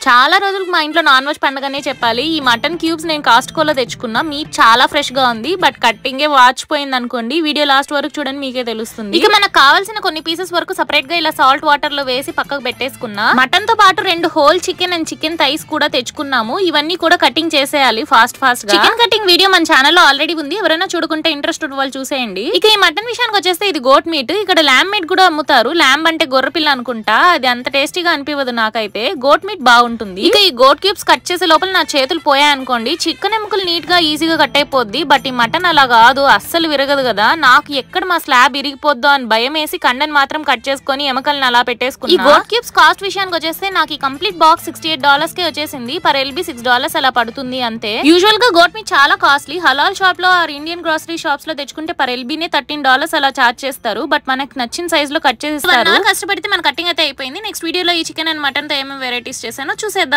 చాలా రోజులకు మా ఇంట్లో నాన్ వెజ్ పండుగనే చెప్పాలి. ఈ మటన్ క్యూబ్స్ నేను కాస్ట్కోలో తెచ్చుకున్నా. మీట్ చాలా ఫ్రెష్ గా ఉంది, బట్ కట్టింగే వాచిపోయింది అనుకోండి. వీడియో లాస్ట్ వరకు చూడండి, మీకే తెలుస్తుంది. ఇక మనకు కావాల్సిన కొన్ని పీసెస్ వరకు సెపరేట్ గా ఇలా సాల్ట్ వాటర్ లో వేసి పక్కకు పెట్టేసుకున్నా. మటన్ తో పాటు 2 whole chicken and chicken thighs కూడా తెచ్చుకున్నాము. ఇవన్నీ కూడా కటింగ్ చేసేయాలి ఫాస్ట్ గా. చికెన్ కటింగ్ వీడియో మన ఛానల్లో ఆల్రెడీ ఉంది, ఎవరైనా చూడుకుంటే ఇంట్రెస్ట్ ఉన్న వాళ్ళు చూసేయండి. ఇక ఈ మటన్ విషయానికి వచ్చేస్తే ఇది గోట్ మీట్. ఇక్కడ ల్యాంబ్ మీట్ కూడా అమ్ముతారు. ల్యాంబ్ అంటే గొర్రెపిల్ల అనుకుంటా, అది అంత టేస్టీగా అనిపించదు నాకైతే. గోట్ మీట్ బాగుంటుంది. ఇక ఈ గోట్ క్యూబ్స్ కట్ చేసే లోపల నా చేతులు పోయాయనుకోండి, చికెన్ ఎముకలు నీట్ గా ఈజీగా కట్ అయిపోద్ది. బట్ ఈ మటన్ అలా కాదు, అస్సలు విరగదు కదా. నాకు ఎక్కడ మా స్లాబ్ ఇరిగిపోద్దో అని భయం వేసి కండని మాత్రం కట్ చేసుకుని ఎముకల్ని అలా పెట్టేసుకున్నా. ఈ గోట్ క్యూబ్స్ కాస్ట్ విషయానికి వచ్చేస్తే నాకు ఈ కంప్లీట్ బాక్స్ $68 కే వచ్చేసింది. పర్ ఎల్బీ $6 అలా పడుతుంది అంతే. యూజువల్ గా గోట్ మీట్ చాలా కాస్ట్లీ. హలాల్ షాప్ లో ఆర్ ఇండియన్ గ్రోసరీ షాప్స్ లో తెచ్చుకుంటే పర్ ఎల్బీనే $13 అలా చార్జ్ చేస్తారు. బట్ మనకి నచ్చిన సైజ్ లో కట్ చేస్తారు. కష్టపడితే మన కటింగ్ అయితే అయిపోయింది. నెక్స్ట్ వీడియోలో ఈ చికెన్ అండ్ మటన్ తో ఏమేమి వెరైటీస్ చేశానో చూసేద్దాం.